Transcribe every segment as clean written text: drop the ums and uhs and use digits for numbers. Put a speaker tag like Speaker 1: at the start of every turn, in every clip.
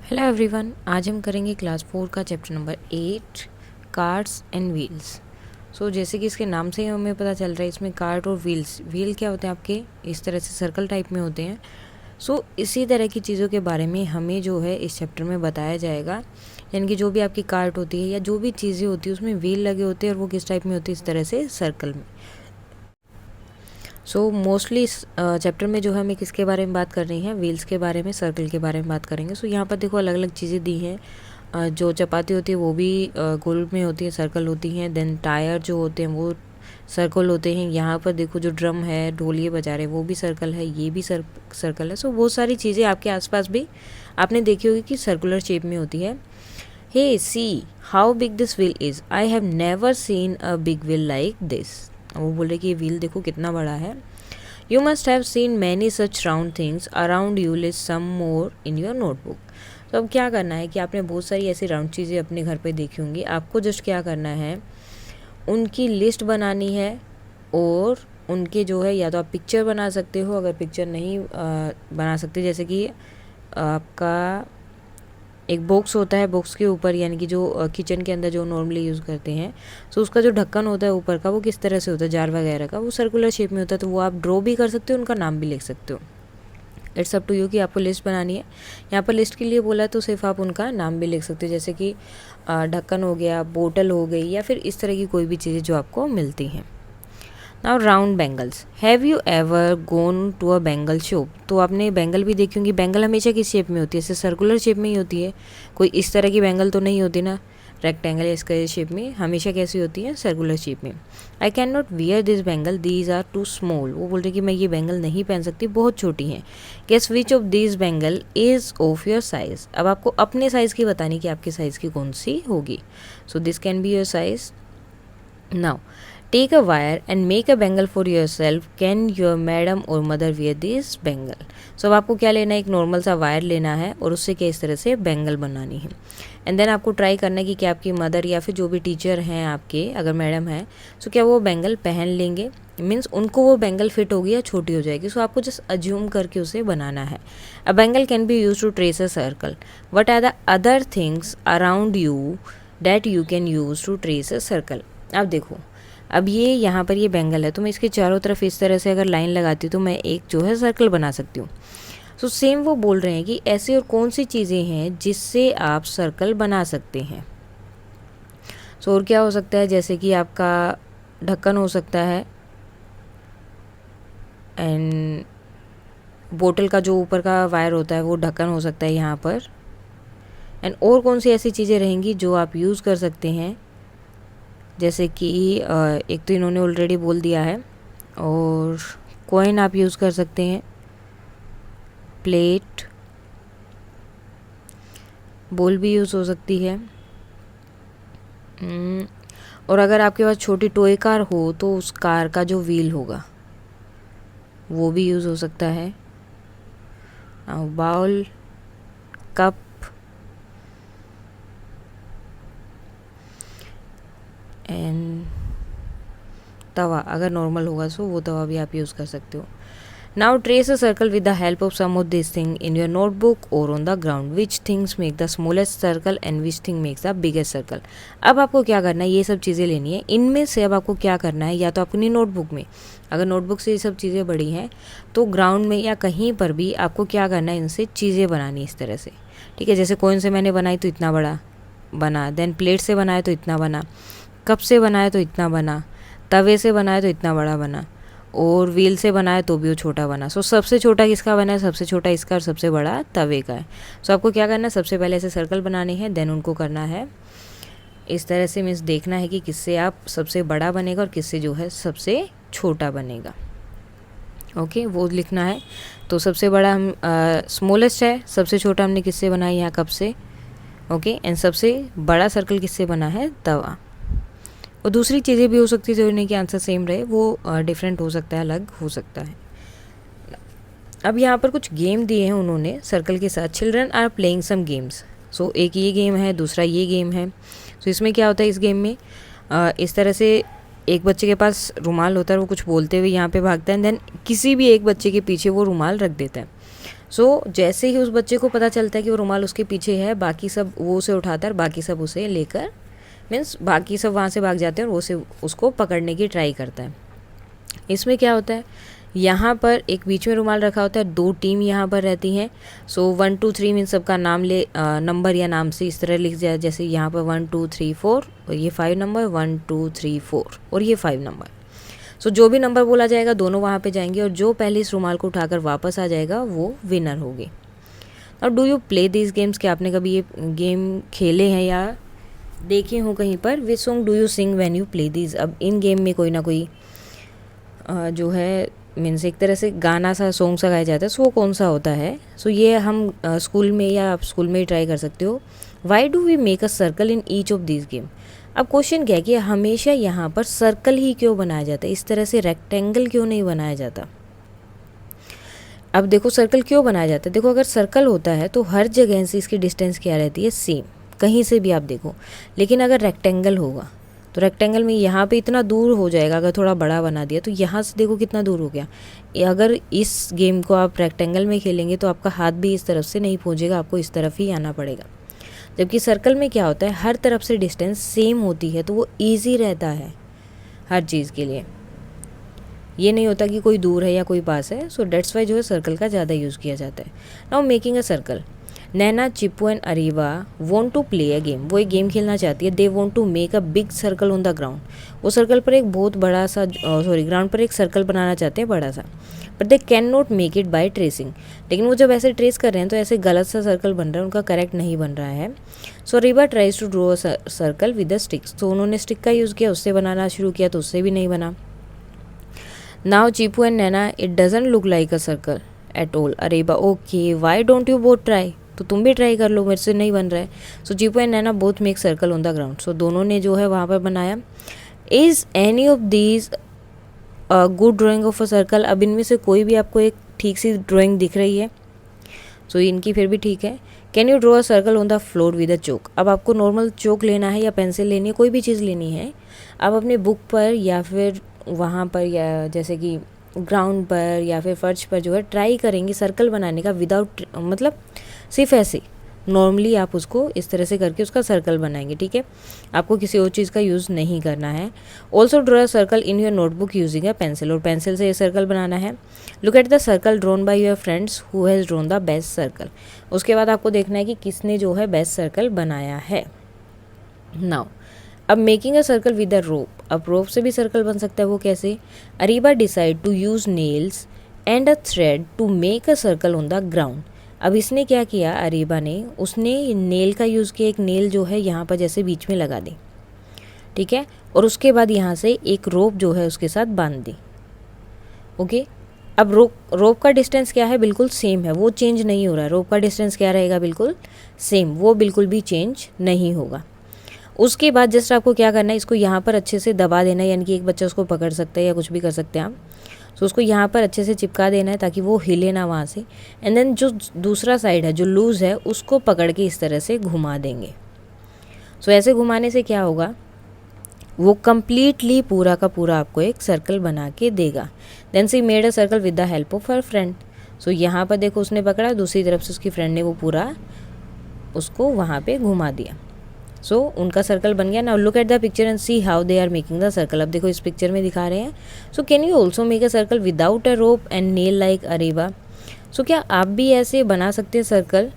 Speaker 1: Hello everyone, आज हम करेंगे क्लास 4 का chapter number 8 carts and wheels. जैसे कि इसके नाम से ही हमें पता चल रहा है, इसमें कार्ट और व्हील क्या होते हैं आपके इस तरह से सर्कल टाइप में होते हैं। इसी तरह की चीज़ों के बारे में हमें जो है इस चैप्टर में बताया जाएगा। यानी कि जो भी आपकी कार्ट होती है या जो भी चीज़ें होती है उसमें व्हील लगे होते हैं और वो किस टाइप में होती है, इस तरह से सर्कल में। मोस्टली इस चैप्टर में जो है हमें किसके बारे में बात कर रही हैं, व्हील्स के बारे में, सर्कल के बारे में बात करेंगे। यहाँ पर देखो अलग अलग चीज़ें दी हैं। जो चपाती होती है वो भी गोल में होती है, सर्कल होती हैं। देन टायर जो होते हैं वो सर्कल होते हैं। यहाँ पर देखो जो ड्रम है, ढोलिये बजा रहे वो भी सर्कल है, ये भी सर्कल है। बहुत सारी चीज़ें आपके आसपास भी आपने देखी होगी कि सर्कुलर शेप में होती है। Hey see how big this wheel is, I have never seen a big wheel like this. वो बोल रहे कि ये व्हील देखो कितना बड़ा है। You must have seen many such round things around you, list some more in your notebook. तो अब क्या करना है कि आपने बहुत सारी ऐसी राउंड चीज़ें अपने घर पे देखी होंगी। आपको जस्ट क्या करना है, उनकी लिस्ट बनानी है और उनके जो है या तो आप पिक्चर बना सकते हो, अगर पिक्चर नहीं बना सकते, जैसे कि आपका एक बॉक्स होता है, बॉक्स के ऊपर यानी कि जो किचन के अंदर जो नॉर्मली यूज़ करते हैं, उसका जो ढक्कन होता है ऊपर का वो किस तरह से होता है, जार वगैरह का, वो सर्कुलर शेप में होता है। तो वो आप ड्रॉ भी कर सकते हो, उनका नाम भी लिख सकते हो। इट्स अप टू यू कि आपको लिस्ट बनानी है। यहाँ पर लिस्ट के लिए बोला है तो सिर्फ आप उनका नाम भी लिख सकते हो, जैसे कि ढक्कन हो गया, बोतल हो गई, या फिर इस तरह की कोई भी चीज़ें जो आपको मिलती हैं। Now round bangles, have you ever gone to a bangle shop. तो आपने बैंगल भी देखी होंगी। बैंगल हमेशा किस शेप में होती है, ऐसे सर्कुलर शेप में ही होती है। कोई इस तरह की बैंगल तो नहीं होती ना, रेक्टेंगल या स्क्वायर शेप में, हमेशा कैसी होती है, सर्कुलर शेप में। I can not wear this bangle, these are too small. वो बोल रहे कि मैं ये बैंगल नहीं पहन सकती, बहुत छोटी हैं। Guess which of this bangle is of your size. अब आपको अपने साइज़ की बतानी कि आपके साइज़ की कौन सी होगी। This can be your size. Now take a wire and make a bangle for yourself, can your madam और मदर वियर दिस बैंगल। अब आपको क्या लेना है, एक नॉर्मल सा वायर लेना है और उससे क्या इस तरह से बैंगल बनानी है। एंड देन आपको ट्राई करना है कि क्या आपकी मदर या फिर जो भी टीचर हैं आपके, अगर मैडम है क्या वो बैंगल पहन लेंगे, मीन्स उनको वो बैंगल फिट होगी या छोटी हो जाएगी। आपको जस्ट अज्यूम करके उसे बनाना है। A bangle can be used to trace a circle, what are the other things around you that you can use to trace a circle. अब देखो, अब ये यहाँ पर ये बैंगल है तो मैं इसके चारों तरफ इस तरह से अगर लाइन लगाती हूँ तो मैं एक जो है सर्कल बना सकती हूँ। सेम वो बोल रहे हैं कि ऐसी और कौन सी चीज़ें हैं जिससे आप सर्कल बना सकते हैं। और क्या हो सकता है, जैसे कि आपका ढक्कन हो सकता है, एंड बोतल का जो ऊपर का वायर होता है वो ढक्कन हो सकता है यहाँ पर। एंड और कौन सी ऐसी चीज़ें रहेंगी जो आप यूज़ कर सकते हैं, जैसे कि एक तो इन्होंने ऑलरेडी बोल दिया है, और कॉइन आप यूज़ कर सकते हैं, प्लेट, बोल भी यूज़ हो सकती है। और अगर आपके पास छोटी टॉय कार हो तो उस कार का जो व्हील होगा वो भी यूज़ हो सकता है। बाउल, कप, एंड तवा, अगर नॉर्मल होगा वो तवा भी आप यूज़ कर सकते हो। Now trace a circle with the help of some of this thing in your notebook और on the ground, which things make the smallest circle and which thing makes the biggest circle. अब आपको क्या करना है, ये सब चीज़ें लेनी है। इनमें से अब आपको क्या करना है, या तो अपनी नोटबुक में, अगर नोटबुक से ये सब चीज़ें बड़ी हैं तो ग्राउंड में या कहीं पर भी आपको क्या करना है, इनसे चीज़ें बनानी इस तरह से। ठीक है, जैसे कॉइन से मैंने बनाई तो इतना बड़ा बना, देन प्लेट से बनाया तो इतना बना, कप से बनाया तो इतना बना, तवे से बनाया तो इतना बड़ा बना, और व्हील से बनाया तो भी वो छोटा बना। सबसे छोटा किसका बना है, सबसे छोटा इसका, और सबसे बड़ा तवे का है। आपको क्या करना है, सबसे पहले ऐसे सर्कल बनाने हैं, देन उनको करना है इस तरह से, मीन्स देखना है कि किससे आप सबसे बड़ा बनेगा और किससे जो है सबसे छोटा बनेगा। ओके, वो लिखना है। तो सबसे बड़ा हम स्मॉलेस्ट है, सबसे छोटा हमने किससे बनाया, यहाँ कप से। ओके, एंड सबसे बड़ा सर्कल किससे बना है, तवा। और दूसरी चीज़ें भी हो सकती है, जो नहीं कि आंसर सेम रहे, वो डिफरेंट हो सकता है, अलग हो सकता है। अब यहाँ पर कुछ गेम दिए हैं उन्होंने सर्कल के साथ। Children are playing some games. एक ये गेम है, दूसरा ये गेम है। इसमें क्या होता है, इस गेम में इस तरह से एक बच्चे के पास रुमाल होता है, वो कुछ बोलते हुए यहाँ पे भागता है, देन किसी भी एक बच्चे के पीछे वो रुमाल रख देता है। जैसे ही उस बच्चे को पता चलता है कि वो रुमाल उसके पीछे है, बाकी सब वो उसे उठाता है और बाकी सब उसे लेकर, मीन्स बाकी सब वहाँ से भाग जाते हैं और वो उसको पकड़ने की ट्राई करता है। इसमें क्या होता है, यहाँ पर एक बीच में रुमाल रखा होता है, 2 टीम यहाँ पर रहती हैं। 1 2 3 मीन्स सबका नाम नंबर या नाम से इस तरह लिख जाए, जैसे यहाँ पर 1 2 3 4 और ये 5 नंबर, 1 2 3 4 और ये 5 नंबर। जो भी नंबर बोला जाएगा दोनों वहाँ पे जाएंगे और जो पहले इस रुमाल को उठाकर वापस आ जाएगा वो विनर होगी। और do you play this games, क्या आपने कभी ये गेम खेले हैं या देखे हो कहीं पर? Which song do you sing when you play this. अब इन गेम में कोई ना कोई जो है मीन्स एक तरह से गाना सा सॉन्ग सा गाया जाता है, वो कौन सा होता है? ये हम स्कूल में या आप स्कूल में ही ट्राई कर सकते हो। Why do we make a circle in each of this game. अब क्वेश्चन क्या है कि हमेशा यहाँ पर सर्कल ही क्यों बनाया जाता है, इस तरह से रेक्टेंगल क्यों नहीं बनाया जाता? अब देखो सर्कल क्यों बनाया जाता है, देखो अगर सर्कल होता है तो हर जगह से इसकी डिस्टेंस क्या रहती है, सेम, कहीं से भी आप देखो। लेकिन अगर रेक्टेंगल होगा तो रेक्टेंगल में यहाँ पे इतना दूर हो जाएगा, अगर थोड़ा बड़ा बना दिया तो यहाँ से देखो कितना दूर हो गया। अगर इस गेम को आप रेक्टेंगल में खेलेंगे तो आपका हाथ भी इस तरफ से नहीं पहुँचेगा, आपको इस तरफ ही आना पड़ेगा। जबकि सर्कल में क्या होता है, हर तरफ से डिस्टेंस सेम होती है तो वो ईजी रहता है हर चीज़ के लिए। ये नहीं होता कि कोई दूर है या कोई पास है। डेट्स वाई जो है सर्कल का ज़्यादा यूज़ किया जाता है। Now making a circle, Naina, Chippu and Areeba want to play a game. वो एक गेम खेलना चाहती है। They want to make a big circle on the ground. वो सर्कल पर एक बहुत बड़ा सा ग्राउंड पर एक सर्कल बनाना चाहते हैं बड़ा सा, but they can not make it by tracing. लेकिन वो जब ऐसे ट्रेस कर रहे हैं तो ऐसे गलत सा सर्कल बन रहा है, उनका करेक्ट नहीं बन रहा है। Areeba tries to draw a circle with the sticks. तो उन्होंने स्टिक का यूज़ किया, उससे बनाना शुरू किया तो उससे भी नहीं बना। Now Chippu and Naina, it doesn't look like a circle at all. Areeba, okay why don't you both try. तो तुम भी ट्राई कर लो, मेरे से नहीं बन रहा है। Chippu and Naina both make circle on the ground. दोनों ने जो है वहाँ पर बनाया। Is any of these good drawing of a circle. अब इनमें से कोई भी आपको एक ठीक सी ड्राइंग दिख रही है? इनकी फिर भी ठीक है। Can you draw a circle on the floor with a chalk. अब आपको नॉर्मल चोक लेना है या पेंसिल लेनी है, कोई भी चीज़ लेनी है, आप अपने बुक पर या फिर वहाँ पर या जैसे कि ग्राउंड पर या फिर फर्श पर जो है ट्राई करेंगे सर्कल बनाने का, विदाउट मतलब सिर्फ ऐसे नॉर्मली आप उसको इस तरह से करके उसका सर्कल बनाएंगे, ठीक है। आपको किसी और चीज़ का यूज़ नहीं करना है। Also draw a circle in your notebook using a pencil. और पेंसिल से ये सर्कल बनाना है। Look at the circle drawn by your friends who has drawn the best circle. उसके बाद आपको देखना है कि किसने जो है बेस्ट सर्कल बनाया है। नाउ अब making a circle with a rope. अब रोप से भी सर्कल बन सकता है, वो कैसे? Areeba decide to use nails and a thread to make a circle on the ground. अब इसने क्या किया, अरीबा ने, उसने नेल का यूज़ किया। एक नेल जो है यहाँ पर जैसे बीच में लगा दी, ठीक है, और उसके बाद यहाँ से एक रोप जो है उसके साथ बांध दी। ओके, अब रोप का डिस्टेंस क्या है, बिल्कुल सेम है, वो चेंज नहीं हो रहा है। रोप का डिस्टेंस क्या रहेगा, बिल्कुल सेम, वो बिल्कुल भी चेंज नहीं होगा। उसके बाद जस्ट आपको क्या करना है, इसको यहाँ पर अच्छे से दबा देना है, यानी कि एक बच्चा उसको पकड़ सकता है या कुछ भी कर सकते हैं आप। उसको यहाँ पर अच्छे से चिपका देना है ताकि वो हिले ना वहाँ से। एंड देन जो दूसरा साइड है जो लूज़ है उसको पकड़ के इस तरह से घुमा देंगे। ऐसे घुमाने से क्या होगा, वो कम्प्लीटली पूरा का पूरा आपको एक सर्कल बना के देगा। Then she made a circle with the help of her friend. यहाँ पर देखो उसने पकड़ा, दूसरी तरफ से उसकी फ्रेंड ने वो पूरा उसको वहाँ पे घुमा दिया। उनका सर्कल बन गया। Now look at the picture and see how they are making the circle. अब देखो इस पिक्चर में दिखा रहे हैं। Can you also make a circle without a rope and nail like Areeba. क्या आप भी ऐसे बना सकते हैं circle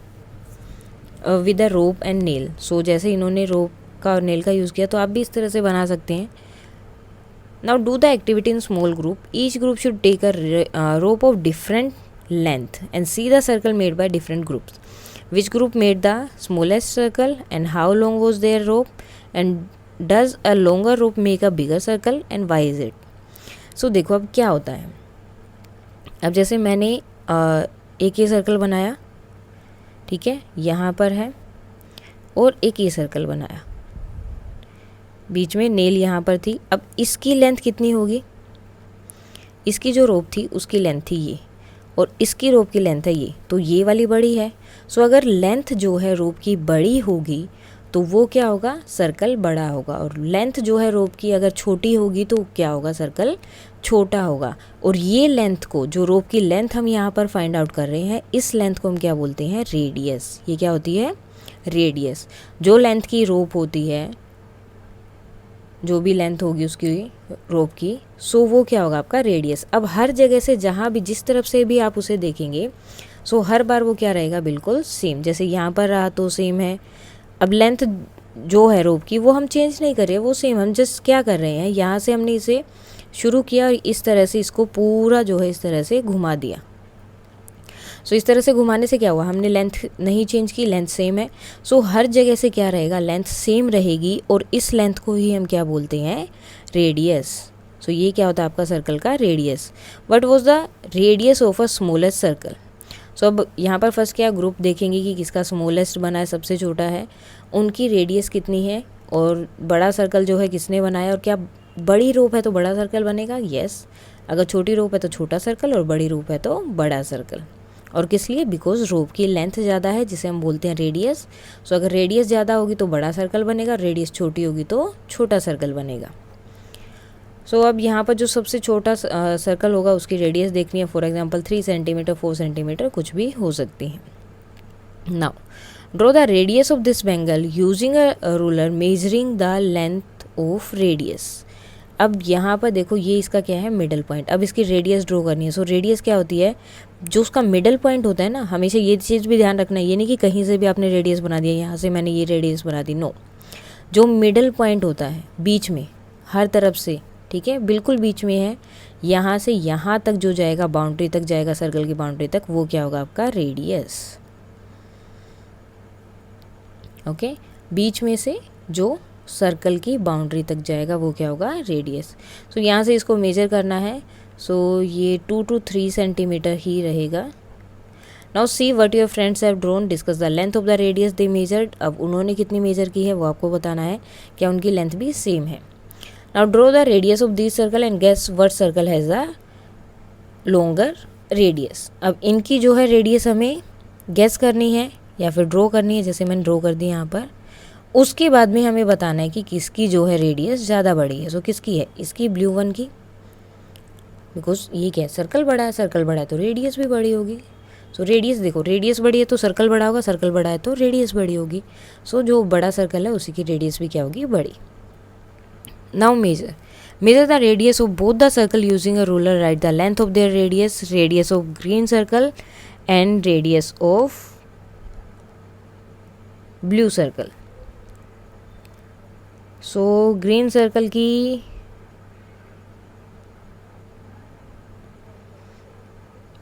Speaker 1: with a rope and nail. जैसे इन्होंने रोप का और नेल का यूज़ किया तो आप भी इस तरह से बना सकते हैं। Now do the activity in small group. Each group should take a rope of different length and see the circle made by different groups. Which group made the smallest circle and how long was their rope, and does a longer rope make a bigger circle and why is it? देखो अब क्या होता है। अब जैसे मैंने एक ये सर्कल बनाया, ठीक है, यहाँ पर है, और एक ये सर्कल बनाया, बीच में नेल यहाँ पर थी। अब इसकी लेंथ कितनी होगी, इसकी जो रोप थी उसकी लेंथ थी ये, और इसकी रोप की लेंथ है ये, तो ये वाली बड़ी है। अगर लेंथ जो है रोप की बड़ी होगी तो वो क्या होगा, सर्कल बड़ा होगा। और लेंथ जो है रोप की अगर छोटी होगी तो क्या होगा, सर्कल छोटा होगा। और ये लेंथ को, जो रोप की लेंथ हम यहाँ पर फाइंड आउट कर रहे हैं, इस लेंथ को हम क्या बोलते हैं, रेडियस। ये क्या होती है, रेडियस। जो लेंथ की रोप होती है, जो भी लेंथ होगी उसकी रोप की, सो वो क्या होगा, आपका रेडियस। अब हर जगह से जहाँ भी, जिस तरफ से भी आप उसे देखेंगे, सो हर बार वो क्या रहेगा, बिल्कुल सेम। जैसे यहाँ पर रहा तो सेम है। अब लेंथ जो है रोप की वो हम चेंज नहीं कर रहे, वो सेम। हम जस्ट क्या कर रहे हैं, यहाँ से हमने इसे शुरू किया और इस तरह से इसको पूरा जो है इस तरह से घुमा दिया। सो इस तरह से घुमाने से क्या हुआ, हमने लेंथ नहीं चेंज की, लेंथ सेम है। सो हर जगह से क्या रहेगा, लेंथ सेम रहेगी। और इस लेंथ को ही हम क्या बोलते हैं, रेडियस। सो ये क्या होता है आपका सर्कल का radius. What was the radius of a smallest circle. So अब यहाँ पर फर्स्ट क्या ग्रुप देखेंगे कि किसका स्मॉलेस्ट बना है, सबसे छोटा है, उनकी रेडियस कितनी है। और बड़ा सर्कल जो है किसने बनाया, और क्या बड़ी रोप है तो बड़ा सर्कल बनेगा, यस। अगर छोटी रोप है तो छोटा सर्कल, और बड़ी रोप है तो बड़ा सर्कल। और किस लिए, बिकॉज रोप की लेंथ ज़्यादा है, जिसे हम बोलते हैं रेडियस। सो अगर रेडियस ज़्यादा होगी तो बड़ा सर्कल बनेगा, रेडियस छोटी होगी तो छोटा सर्कल बनेगा। सो अब यहाँ पर जो सबसे छोटा सर्कल होगा उसकी रेडियस देखनी है। फॉर एग्जांपल 3 सेंटीमीटर, 4 सेंटीमीटर, कुछ भी हो सकती है। Now draw the radius of this Bengal using a ruler measuring the length of radius. अब यहाँ पर देखो ये इसका क्या है, मिडल पॉइंट। अब इसकी रेडियस ड्रॉ करनी है। सो रेडियस क्या होती है, जो उसका मिडल पॉइंट होता है ना, हमेशा ये चीज़ भी ध्यान रखना है। ये नहीं कि कहीं से भी आपने रेडियस बना दिया, यहाँ से मैंने ये रेडियस बना दी, नो। जो मिडल पॉइंट होता है बीच में, हर तरफ से, ठीक है, बिल्कुल बीच में है, यहाँ से यहाँ तक जो जाएगा, बाउंड्री तक जाएगा, सर्कल की बाउंड्री तक, वो क्या होगा आपका रेडियस। ओके, बीच में से जो सर्कल की बाउंड्री तक जाएगा वो क्या होगा, रेडियस। सो यहाँ से इसको मेजर करना है। सो ये 2 to 3 सेंटीमीटर ही रहेगा। Now see what your friends have drawn, discuss the length of the radius they measured. अब उन्होंने कितनी मेजर की है वो आपको बताना है, क्या उनकी लेंथ भी सेम है। Now draw the radius of this circle and guess what circle has the longer radius. अब इनकी जो है रेडियस हमें गेस करनी है या फिर ड्रॉ करनी है, जैसे मैंने ड्रॉ कर दी यहाँ पर। उसके बाद में हमें बताना है कि किसकी जो है रेडियस ज़्यादा बड़ी है। सो किसकी है, इसकी ब्लू वन की, बिकॉज ये क्या है, सर्कल बड़ा है, सर्कल बड़ा है तो रेडियस भी बड़ी होगी। सो रेडियस देखो, रेडियस बड़ी है तो सर्कल बड़ा होगा, सर्कल बड़ा है तो रेडियस बड़ी होगी। सो जो बड़ा सर्कल है उसी की रेडियस भी क्या होगी, बड़ी। Now major the radius of both the circle using a ruler. Right the length of their radius, radius of green circle and radius of blue circle. So green circle की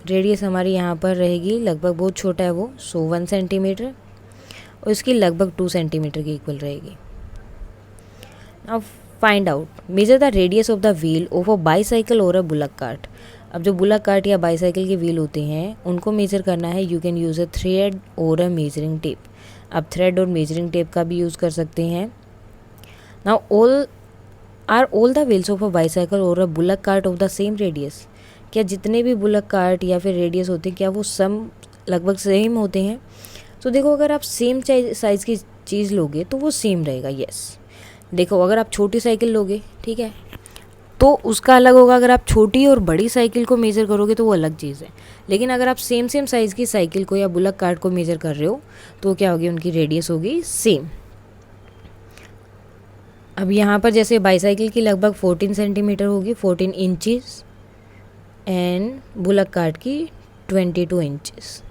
Speaker 1: radius हमारी यहाँ पर रहेगी, लगभग बहुत छोटा है वो, सो 1 सेंटीमीटर, और इसकी लगभग 2 सेंटीमीटर की इक्वल रहेगी। Now find out, measure the radius of the wheel of a bicycle और अ बुलक कार्ट। अब जो बुलक कार्ट या बाईसाइकिल के व्हील होते हैं उनको मेजर करना है। You can use a thread और अ मेजरिंग टेप। आप थ्रेड और मेजरिंग टेप का भी यूज़ कर सकते हैं। Now all the wheels of a bicycle और a bullock cart of the same radius. क्या जितने भी बुलक कार्ट या फिर रेडियस होते हैं क्या वो सम लगभग सेम होते हैं। तो देखो अगर आप सेम साइज़ की चीज़ लोगे तो वो सेम रहेगा, यस। देखो अगर आप छोटी साइकिल लोगे, ठीक है, तो उसका अलग होगा। अगर आप छोटी और बड़ी साइकिल को मेज़र करोगे तो वो अलग चीज़ है। लेकिन अगर आप सेम साइज़ की साइकिल को या बुलक कार्ट को मेज़र कर रहे हो तो क्या होगी, उनकी रेडियस होगी सेम। अब यहाँ पर जैसे बाईसाइकिल की लगभग 14 सेंटीमीटर होगी, 14 इंचज़, एंड बुलक कार्ट की 22 inches.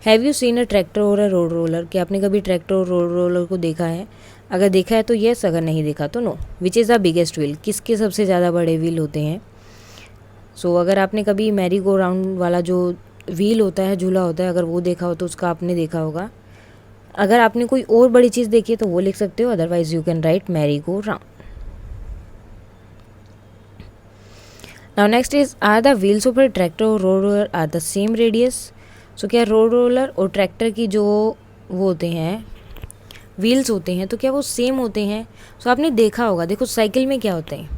Speaker 1: Have you seen a tractor और अ रोड रोलर। क्या आपने कभी ट्रैक्टर और रोड रोलर को देखा है? अगर देखा है तो येस, अगर नहीं देखा तो no. Which is the biggest wheel, किसके सबसे ज़्यादा बड़े व्हील होते हैं? सो अगर आपने कभी मैरी गो राउंड वाला जो व्हील होता है, झूला होता है, अगर वो देखा हो तो उसका आपने देखा होगा। अगर आपने कोई और बड़ी चीज़ देखी है तो वो लिख सकते हो, otherwise you can write merry go round. Now next is, are the wheels of a tractor और road roller are the same radius. So क्या रोड रोलर और ट्रैक्टर की जो वो होते हैं व्हील्स होते हैं तो क्या वो सेम होते हैं? सो आपने देखा होगा, देखो साइकिल में क्या होते हैं,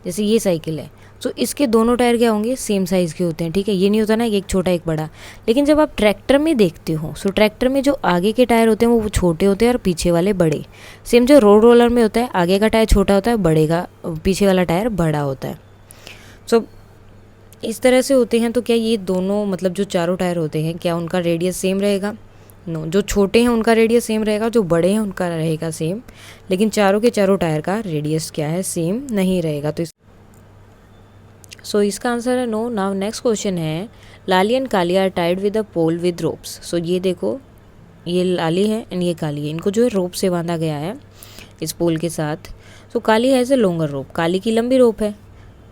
Speaker 1: जैसे ये साइकिल है सो इसके दोनों टायर क्या होंगे, सेम साइज़ के होते हैं, ठीक है। ये नहीं होता ना एक छोटा एक बड़ा। लेकिन जब आप ट्रैक्टर में देखते हो, सो ट्रैक्टर में जो आगे के टायर होते हैं वो छोटे होते हैं और पीछे वाले बड़े। सेम जो रोड रोलर में होता है, आगे का टायर छोटा होता है, पीछे वाला टायर बड़ा होता है। सो इस तरह से होते हैं। तो क्या ये दोनों मतलब जो चारों टायर होते हैं, क्या उनका रेडियस सेम रहेगा? नो, जो छोटे हैं उनका रेडियस सेम रहेगा, जो बड़े हैं उनका रहेगा सेम, लेकिन चारों के चारों टायर का रेडियस क्या है, सेम नहीं रहेगा। तो सो इसका आंसर है नो। नाउ नेक्स्ट क्वेश्चन है, Lali and Kali are tied with a pole with ropes. So ये देखो, ये लाली है एंड ये काली है, इनको जो है रोप से बांधा गया है इस पोल के साथ। सो काली हैज़ ए लॉन्गर रोप, काली की लंबी रोप है।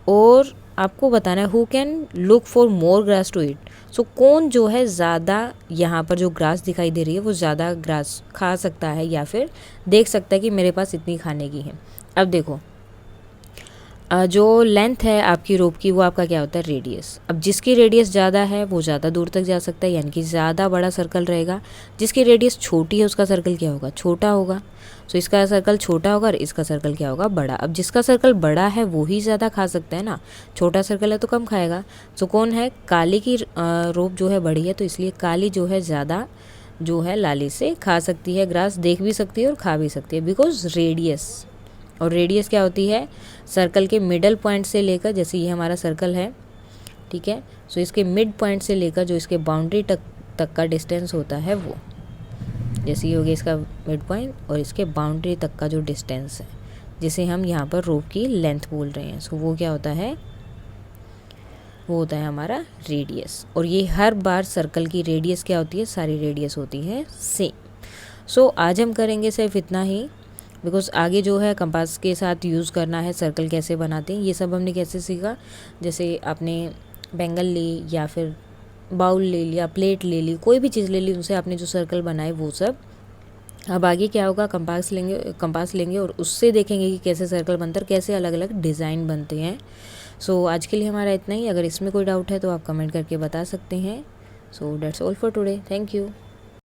Speaker 1: और आपको बताना है who can look for more grass to it. So कौन जो है ज़्यादा, यहाँ पर जो ग्रास दिखाई दे रही है वो ज़्यादा ग्रास खा सकता है या फिर देख सकता है कि मेरे पास इतनी खाने की है। अब देखो, जो लेंथ है आपकी रोप की वो आपका क्या होता है, रेडियस। अब जिसकी रेडियस ज़्यादा है वो ज़्यादा दूर तक जा सकता है, यानी कि ज़्यादा बड़ा सर्कल रहेगा। जिसकी रेडियस छोटी है उसका सर्कल क्या होगा, छोटा होगा। सो इसका सर्कल छोटा होगा और इसका सर्कल क्या होगा, बड़ा। अब जिसका सर्कल बड़ा है वो ही ज़्यादा खा सकता है ना, छोटा सर्कल है तो कम खाएगा। सो कौन है, काली की रोप जो है बड़ी है, तो इसलिए काली जो है ज़्यादा जो है लाली से खा सकती है ग्रास, देख भी सकती है और खा भी सकती है, बिकॉज रेडियस। और रेडियस क्या होती है, सर्कल के मिडल पॉइंट से लेकर, जैसे ये हमारा सर्कल है, ठीक है। सो इसके मिड पॉइंट से लेकर जो इसके बाउंड्री तक का डिस्टेंस होता है वो, जैसे ये हो गया इसका मिड पॉइंट और इसके बाउंड्री तक का जो डिस्टेंस है, जिसे हम यहाँ पर रोप की लेंथ बोल रहे हैं। सो वो क्या होता है, वो होता है हमारा रेडियस। और ये हर बार सर्कल की रेडियस क्या होती है, सारी रेडियस होती है सेम। सो आज हम करेंगे सिर्फ इतना ही, बिकॉज आगे जो है कंपास के साथ यूज़ करना है, सर्कल कैसे बनाते हैं ये सब हमने कैसे सीखा। जैसे आपने बैंगल ली या फिर बाउल ले लिया, प्लेट ले ली, कोई भी चीज़ ले ली, उनसे आपने जो सर्कल बनाए वो सब। अब आगे क्या होगा, कंपास लेंगे और उससे देखेंगे कि कैसे सर्कल बनता है और कैसे अलग अलग डिज़ाइन बनते हैं। सो आज के लिए हमारा इतना ही। अगर इसमें कोई डाउट है तो आप कमेंट करके बता सकते हैं। So that's all for today, thank you.